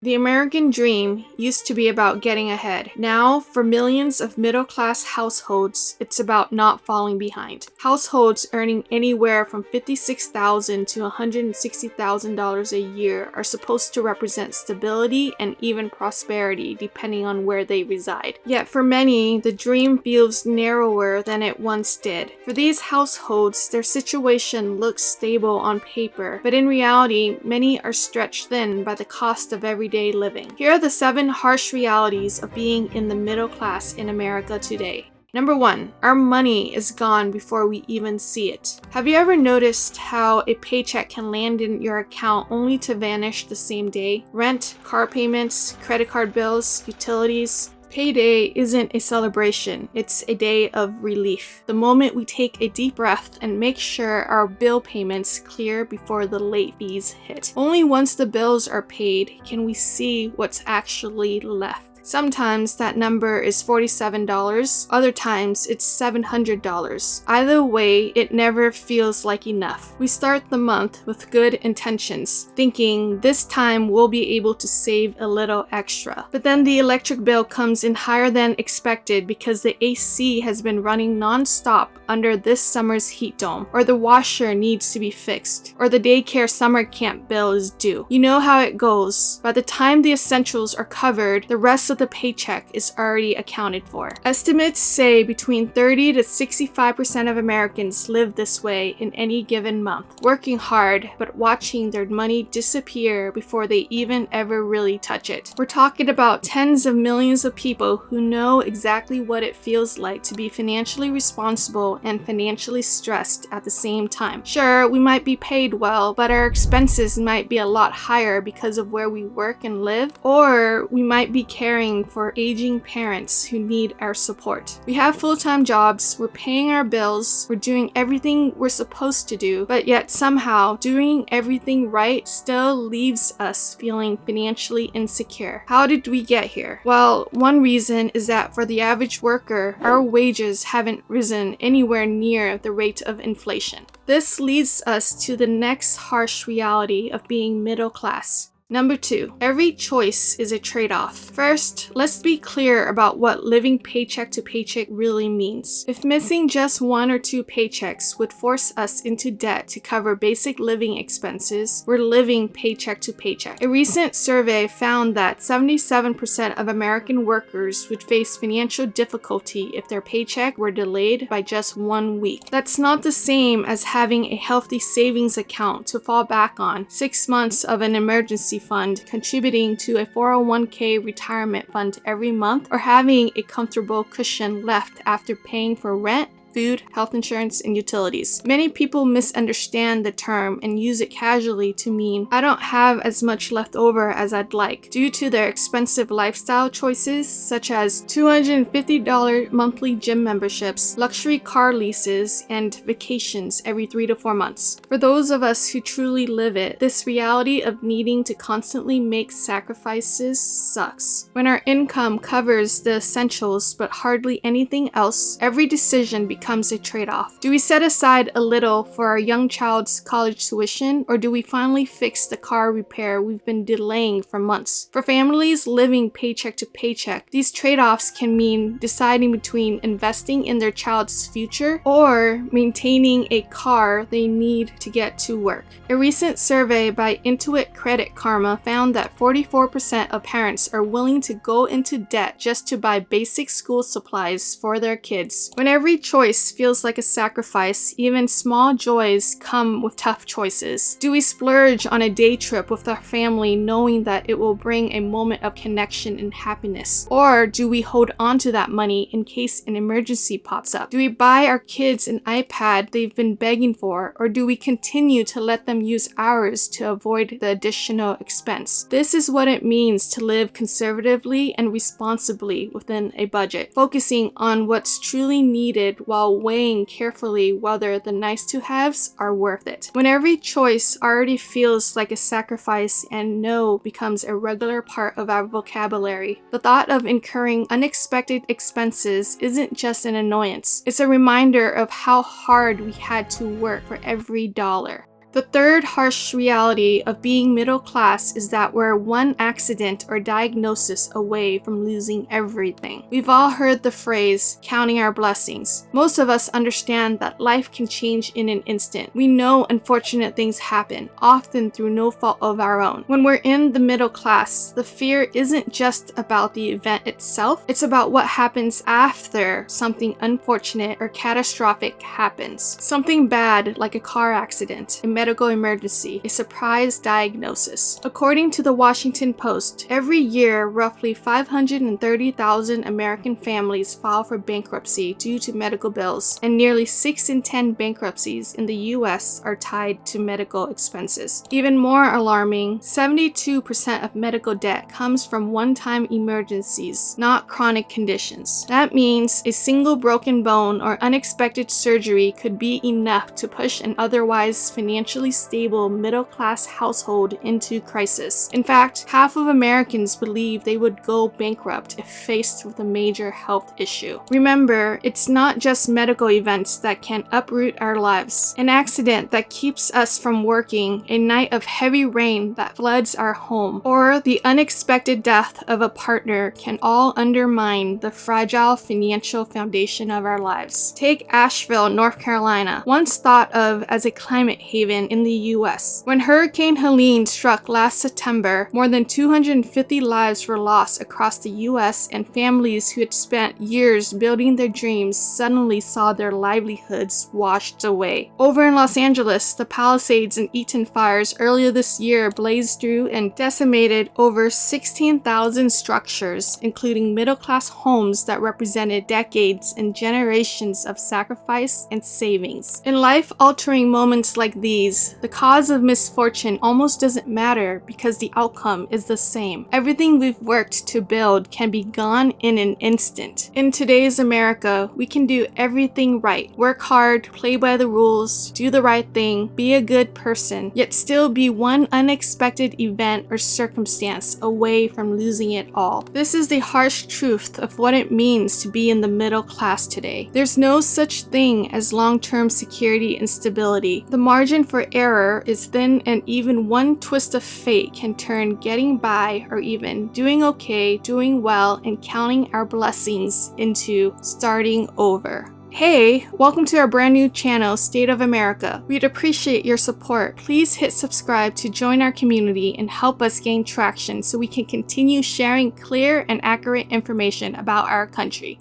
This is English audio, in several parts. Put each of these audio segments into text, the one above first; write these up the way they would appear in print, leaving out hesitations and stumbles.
The American dream used to be about getting ahead. Now, for millions of middle-class households, it's about not falling behind. Households earning anywhere from $56,000 to $160,000 a year are supposed to represent stability and even prosperity, depending on where they reside. Yet for many, the dream feels narrower than it once did. For these households, their situation looks stable on paper, but in reality, many are stretched thin by the cost of everyday living. Here are the 7 harsh realities of being in the middle class in America today. Number 1, our money is gone before we even see it. Have you ever noticed how a paycheck can land in your account only to vanish the same day? Rent, car payments, credit card bills, utilities. Payday isn't a celebration, it's a day of relief. The moment we take a deep breath and make sure our bill payments clear before the late fees hit. Only once the bills are paid can we see what's actually left. Sometimes that number is $47, other times it's $700. Either way, it never feels like enough. We start the month with good intentions, thinking this time we'll be able to save a little extra. But then the electric bill comes in higher than expected because the AC has been running non-stop under this summer's heat dome, or the washer needs to be fixed, or the daycare summer camp bill is due. You know how it goes. By the time the essentials are covered, the rest of the paycheck is already accounted for. Estimates say between 30 to 65% of Americans live this way in any given month, working hard but watching their money disappear before they even ever really touch it. We're talking about tens of millions of people who know exactly what it feels like to be financially responsible and financially stressed at the same time. Sure, we might be paid well, but our expenses might be a lot higher because of where we work and live, or we might be caring for aging parents who need our support. We have full-time jobs, we're paying our bills, we're doing everything we're supposed to do, but yet somehow doing everything right still leaves us feeling financially insecure. How did we get here? Well, one reason is that for the average worker, our wages haven't risen anywhere near the rate of inflation. This leads us to the next harsh reality of being middle class. Number 2, every choice is a trade-off. First, let's be clear about what living paycheck to paycheck really means. If missing just 1 or 2 paychecks would force us into debt to cover basic living expenses, we're living paycheck to paycheck. A recent survey found that 77% of American workers would face financial difficulty if their paycheck were delayed by just 1 week. That's not the same as having a healthy savings account to fall back on, 6 months of an emergency fund, contributing to a 401k retirement fund every month, or having a comfortable cushion left after paying for rent, food, health insurance, and utilities. Many people misunderstand the term and use it casually to mean I don't have as much left over as I'd like due to their expensive lifestyle choices such as $250 monthly gym memberships, luxury car leases, and vacations every 3 to 4 months. For those of us who truly live it, this reality of needing to constantly make sacrifices sucks. When our income covers the essentials but hardly anything else, every decision becomes a trade-off. Do we set aside a little for our young child's college tuition, or do we finally fix the car repair we've been delaying for months? For families living paycheck to paycheck, these trade-offs can mean deciding between investing in their child's future or maintaining a car they need to get to work. A recent survey by Intuit Credit Karma found that 44% of parents are willing to go into debt just to buy basic school supplies for their kids. When every choice feels like a sacrifice, even small joys come with tough choices. Do we splurge on a day trip with our family knowing that it will bring a moment of connection and happiness? Or do we hold on to that money in case an emergency pops up? Do we buy our kids an iPad they've been begging for, or do we continue to let them use ours to avoid the additional expense? This is what it means to live conservatively and responsibly within a budget, focusing on what's truly needed while weighing carefully whether the nice-to-haves are worth it. When every choice already feels like a sacrifice and no becomes a regular part of our vocabulary, the thought of incurring unexpected expenses isn't just an annoyance. It's a reminder of how hard we had to work for every dollar. The third harsh reality of being middle class is that we're one accident or diagnosis away from losing everything. We've all heard the phrase, counting our blessings. Most of us understand that life can change in an instant. We know unfortunate things happen, often through no fault of our own. When we're in the middle class, the fear isn't just about the event itself, it's about what happens after something unfortunate or catastrophic happens. Something bad like a car accident, a medical emergency, a surprise diagnosis. According to the Washington Post, every year roughly 530,000 American families file for bankruptcy due to medical bills, and nearly 6 in 10 bankruptcies in the US are tied to medical expenses. Even more alarming, 72% of medical debt comes from one-time emergencies, not chronic conditions. That means a single broken bone or unexpected surgery could be enough to push an otherwise financially stable middle-class household into crisis. In fact, half of Americans believe they would go bankrupt if faced with a major health issue. Remember, it's not just medical events that can uproot our lives. An accident that keeps us from working, a night of heavy rain that floods our home, or the unexpected death of a partner can all undermine the fragile financial foundation of our lives. Take Asheville, North Carolina, once thought of as a climate haven in the US. When Hurricane Helene struck last September, more than 250 lives were lost across the US, and families who had spent years building their dreams suddenly saw their livelihoods washed away. Over in Los Angeles, the Palisades and Eaton fires earlier this year blazed through and decimated over 16,000 structures, including middle-class homes that represented decades and generations of sacrifice and savings. In life-altering moments like these, the cause of misfortune almost doesn't matter because the outcome is the same. Everything we've worked to build can be gone in an instant. In today's America, we can do everything right. Work hard, play by the rules, do the right thing, be a good person, yet still be one unexpected event or circumstance away from losing it all. This is the harsh truth of what it means to be in the middle class today. There's no such thing as long-term security and stability. The margin for error is thin, and even one twist of fate can turn getting by or even doing okay, doing well, and counting our blessings into starting over. Hey, welcome to our brand new channel, State of America. We'd appreciate your support. Please hit subscribe to join our community and help us gain traction so we can continue sharing clear and accurate information about our country.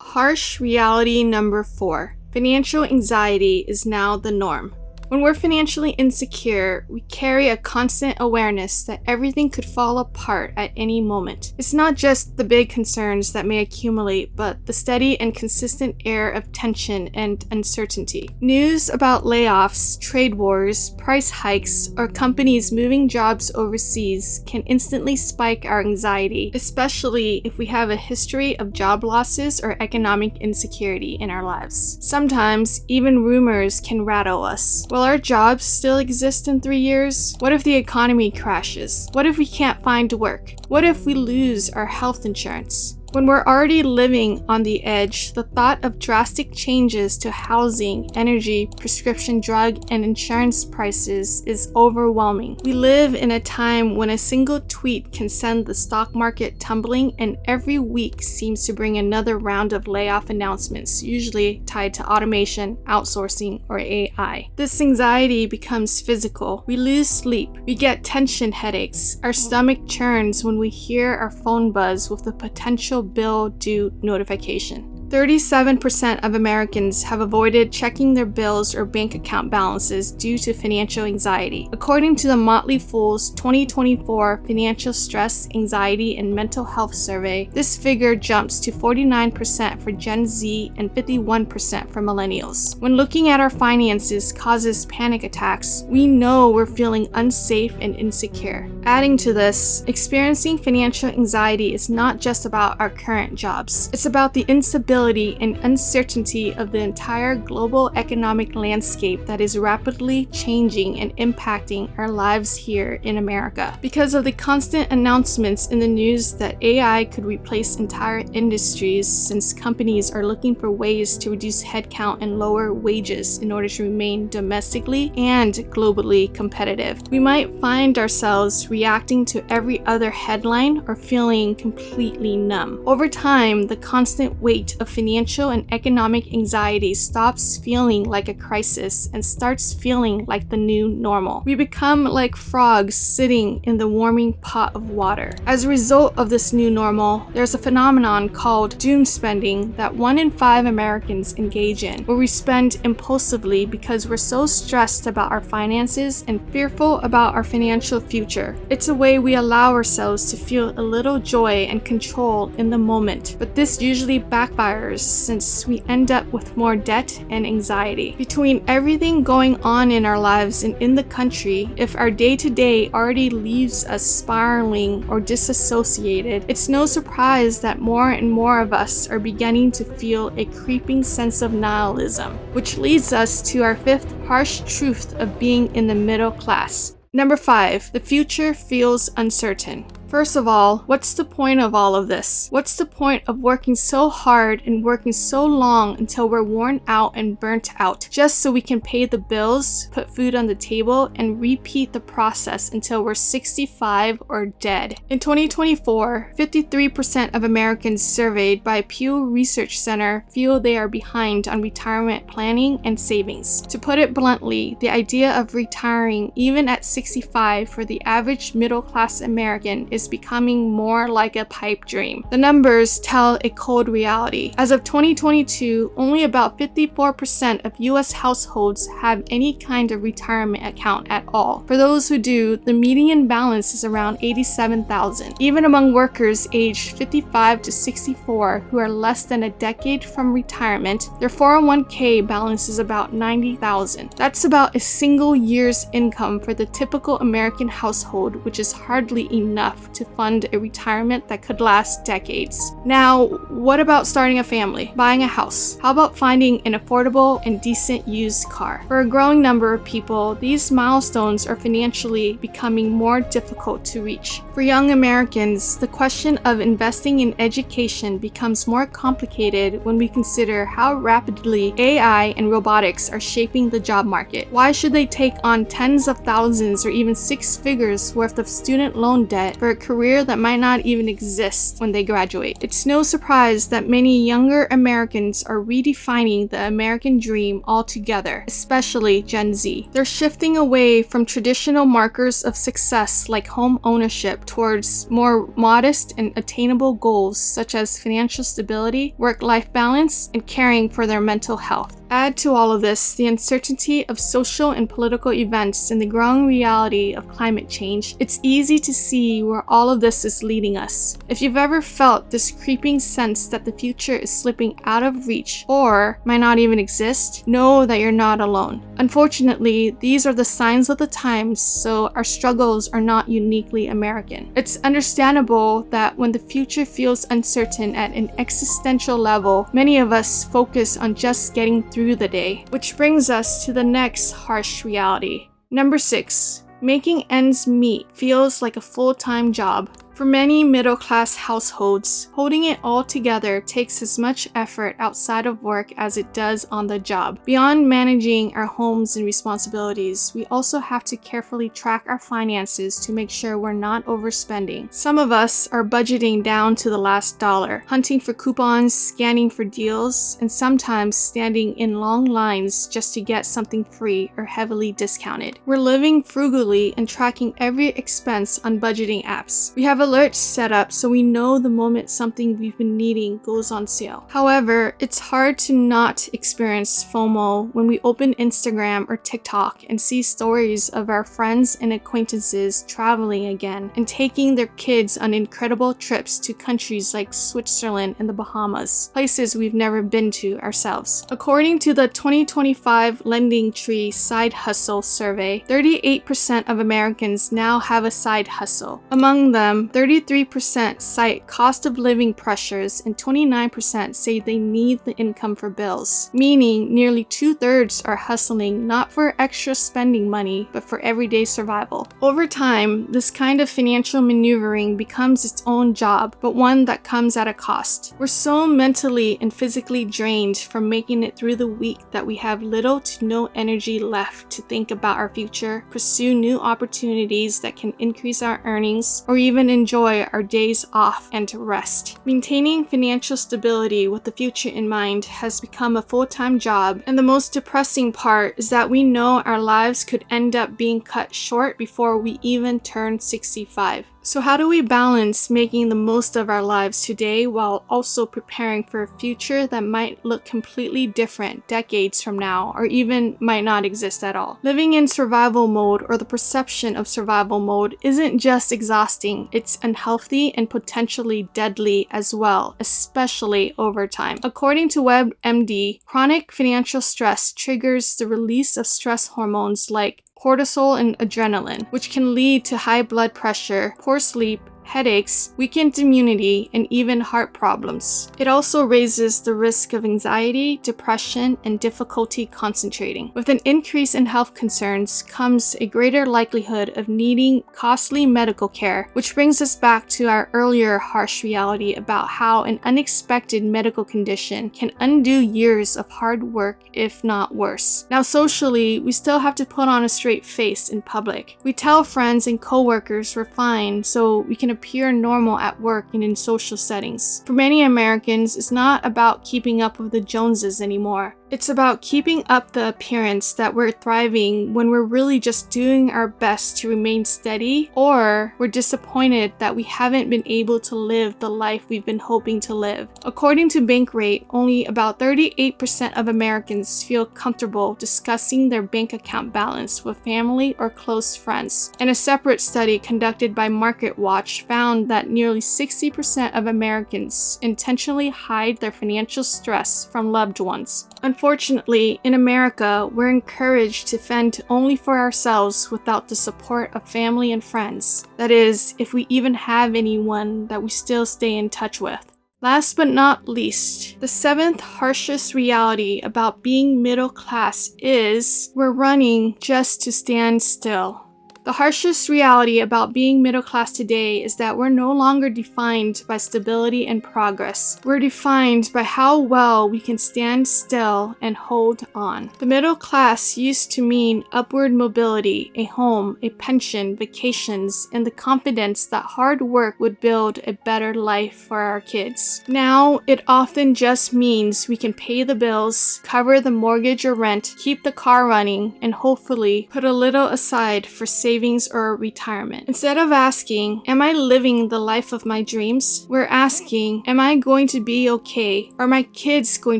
Harsh reality number 4. Financial anxiety is now the norm. When we're financially insecure, we carry a constant awareness that everything could fall apart at any moment. It's not just the big concerns that may accumulate, but the steady and consistent air of tension and uncertainty. News about layoffs, trade wars, price hikes, or companies moving jobs overseas can instantly spike our anxiety, especially if we have a history of job losses or economic insecurity in our lives. Sometimes, even rumors can rattle us. Will our jobs still exist in 3 years? What if the economy crashes? What if we can't find work? What if we lose our health insurance? When we're already living on the edge, the thought of drastic changes to housing, energy, prescription drug, and insurance prices is overwhelming. We live in a time when a single tweet can send the stock market tumbling, and every week seems to bring another round of layoff announcements, usually tied to automation, outsourcing, or AI. This anxiety becomes physical. We lose sleep. We get tension headaches. Our stomach churns when we hear our phone buzz with the potential bill due notification. 37% of Americans have avoided checking their bills or bank account balances due to financial anxiety. According to the Motley Fool's 2024 Financial Stress, Anxiety, and Mental Health Survey, this figure jumps to 49% for Gen Z and 51% for millennials. When looking at our finances causes panic attacks, we know we're feeling unsafe and insecure. Adding to this, experiencing financial anxiety is not just about our current jobs. It's about the instability instability and uncertainty of the entire global economic landscape that is rapidly changing and impacting our lives here in America. Because of the constant announcements in the news that AI could replace entire industries, since companies are looking for ways to reduce headcount and lower wages in order to remain domestically and globally competitive, we might find ourselves reacting to every other headline or feeling completely numb. Over time, the constant weight of financial and economic anxiety stops feeling like a crisis and starts feeling like the new normal. We become like frogs sitting in the warming pot of water. As a result of this new normal, there's a phenomenon called doom spending that 1 in 5 Americans engage in, where we spend impulsively because we're so stressed about our finances and fearful about our financial future. It's a way we allow ourselves to feel a little joy and control in the moment, but this usually backfires since we end up with more debt and anxiety. Between everything going on in our lives and in the country, if our day-to-day already leaves us spiraling or disassociated, it's no surprise that more and more of us are beginning to feel a creeping sense of nihilism, which leads us to our 5th harsh truth of being in the middle class. Number 5, the future feels uncertain. First of all, what's the point of all of this? What's the point of working so hard and working so long until we're worn out and burnt out, just so we can pay the bills, put food on the table, and repeat the process until we're 65 or dead? In 2024, 53% of Americans surveyed by Pew Research Center feel they are behind on retirement planning and savings. To put it bluntly, the idea of retiring even at 65 for the average middle-class American is becoming more like a pipe dream. The numbers tell a cold reality. As of 2022, only about 54% of US households have any kind of retirement account at all. For those who do, the median balance is around $87,000. Even among workers aged 55 to 64 who are less than a decade from retirement, their 401k balance is about $90,000. That's about a single year's income for the typical American household, which is hardly enough to fund a retirement that could last decades. Now, what about starting a family, buying a house? How about finding an affordable and decent used car? For a growing number of people, these milestones are financially becoming more difficult to reach. For young Americans, the question of investing in education becomes more complicated when we consider how rapidly AI and robotics are shaping the job market. Why should they take on tens of thousands or even 6 figures worth of student loan debt for a career that might not even exist when they graduate? It's no surprise that many younger Americans are redefining the American dream altogether, especially Gen Z. They're shifting away from traditional markers of success like home ownership towards more modest and attainable goals such as financial stability, work-life balance, and caring for their mental health. Add to all of this the uncertainty of social and political events and the growing reality of climate change. It's easy to see where all of this is leading us. If you've ever felt this creeping sense that the future is slipping out of reach or might not even exist, know that you're not alone. Unfortunately, these are the signs of the times, so our struggles are not uniquely American. It's understandable that when the future feels uncertain at an existential level, many of us focus on just getting through the day. Which brings us to the next harsh reality. Number 6. Making ends meet feels like a full-time job. For many middle-class households, holding it all together takes as much effort outside of work as it does on the job. Beyond managing our homes and responsibilities, we also have to carefully track our finances to make sure we're not overspending. Some of us are budgeting down to the last dollar, hunting for coupons, scanning for deals, and sometimes standing in long lines just to get something free or heavily discounted. We're living frugally and tracking every expense on budgeting apps. We have alerts set up so we know the moment something we've been needing goes on sale. However, it's hard to not experience FOMO when we open Instagram or TikTok and see stories of our friends and acquaintances traveling again and taking their kids on incredible trips to countries like Switzerland and the Bahamas, places we've never been to ourselves. According to the 2025 Lending Tree Side Hustle Survey, 38% of Americans now have a side hustle. Among them, 33% cite cost of living pressures, and 29% say they need the income for bills, meaning nearly 2/3 are hustling not for extra spending money, but for everyday survival. Over time, this kind of financial maneuvering becomes its own job, but one that comes at a cost. We're so mentally and physically drained from making it through the week that we have little to no energy left to think about our future, pursue new opportunities that can increase our earnings, or even enjoy our days off and to rest. Maintaining financial stability with the future in mind has become a full-time job, and the most depressing part is that we know our lives could end up being cut short before we even turn 65. So how do we balance making the most of our lives today while also preparing for a future that might look completely different decades from now, or even might not exist at all? Living in survival mode, or the perception of survival mode, isn't just exhausting, it's unhealthy and potentially deadly as well, especially over time. According to WebMD, chronic financial stress triggers the release of stress hormones like cortisol and adrenaline, which can lead to high blood pressure, poor sleep, headaches, weakened immunity, and even heart problems. It also raises the risk of anxiety, depression, and difficulty concentrating. With an increase in health concerns comes a greater likelihood of needing costly medical care, which brings us back to our earlier harsh reality about how an unexpected medical condition can undo years of hard work, if not worse. Now, socially, we still have to put on a straight face in public. We tell friends and coworkers we're fine so we can appear normal at work and in social settings. For many Americans, it's not about keeping up with the Joneses anymore. It's about keeping up the appearance that we're thriving when we're really just doing our best to remain steady, or we're disappointed that we haven't been able to live the life we've been hoping to live. According to Bankrate, only about 38% of Americans feel comfortable discussing their bank account balance with family or close friends. And a separate study conducted by MarketWatch found that nearly 60% of Americans intentionally hide their financial stress from loved ones. Unfortunately, in America, we're encouraged to fend only for ourselves without the support of family and friends. That is, if we even have anyone that we still stay in touch with. Last but not least, the seventh harshest reality about being middle class is we're running just to stand still. The harshest reality about being middle class today is that we're no longer defined by stability and progress. We're defined by how well we can stand still and hold on. The middle class used to mean upward mobility, a home, a pension, vacations, and the confidence that hard work would build a better life for our kids. Now, it often just means we can pay the bills, cover the mortgage or rent, keep the car running, and hopefully put a little aside for savings or retirement. Instead of asking, am I living the life of my dreams? We're asking, am I going to be okay? Are my kids going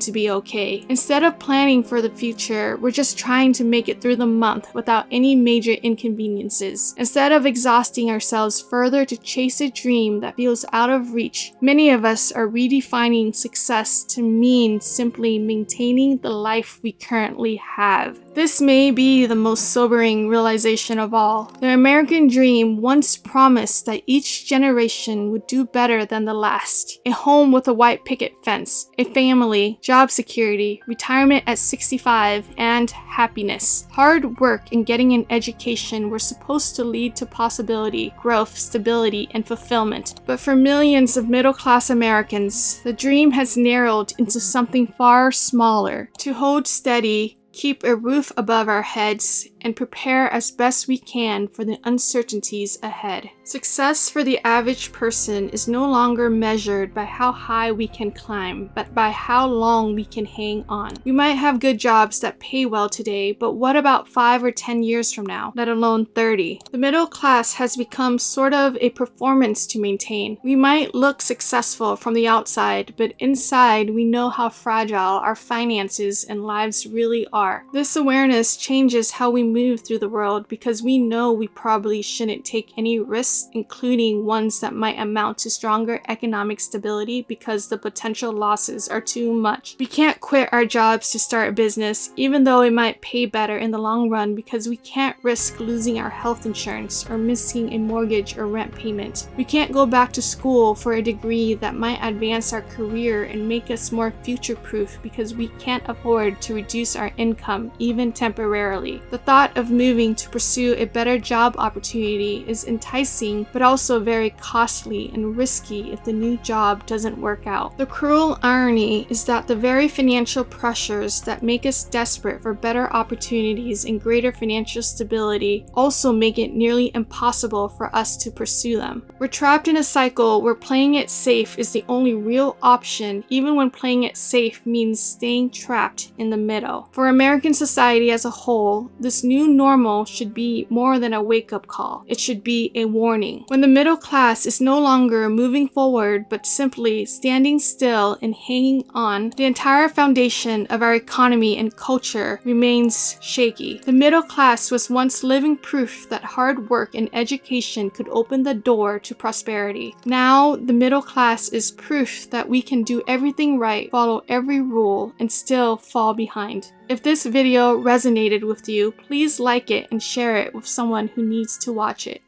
to be okay? Instead of planning for the future, we're just trying to make it through the month without any major inconveniences. Instead of exhausting ourselves further to chase a dream that feels out of reach, many of us are redefining success to mean simply maintaining the life we currently have. This may be the most sobering realization of all. The American dream once promised that each generation would do better than the last. A home with a white picket fence, a family, job security, retirement at 65, and happiness. Hard work and getting an education were supposed to lead to possibility, growth, stability, and fulfillment. But for millions of middle-class Americans, the dream has narrowed into something far smaller. To hold steady, keep a roof above our heads, and prepare as best we can for the uncertainties ahead. Success for the average person is no longer measured by how high we can climb, but by how long we can hang on. We might have good jobs that pay well today, but what about 5 or 10 years from now, let alone 30? The middle class has become sort of a performance to maintain. We might look successful from the outside, but inside we know how fragile our finances and lives really are. This awareness changes how we move through the world because we know we probably shouldn't take any risks, including ones that might amount to stronger economic stability because the potential losses are too much. We can't quit our jobs to start a business, even though it might pay better in the long run, because we can't risk losing our health insurance or missing a mortgage or rent payment. We can't go back to school for a degree that might advance our career and make us more future-proof because we can't afford to reduce our income, even temporarily. The thought of moving to pursue a better job opportunity is enticing, but also very costly and risky if the new job doesn't work out. The cruel irony is that the very financial pressures that make us desperate for better opportunities and greater financial stability also make it nearly impossible for us to pursue them. We're trapped in a cycle where playing it safe is the only real option, even when playing it safe means staying trapped in the middle. For American society as a whole, this new normal should be more than a wake-up call. It should be a warning. When the middle class is no longer moving forward but simply standing still and hanging on, the entire foundation of our economy and culture remains shaky. The middle class was once living proof that hard work and education could open the door to prosperity. Now, the middle class is proof that we can do everything right, follow every rule, and still fall behind. If this video resonated with you, please like it and share it with someone who needs to watch it.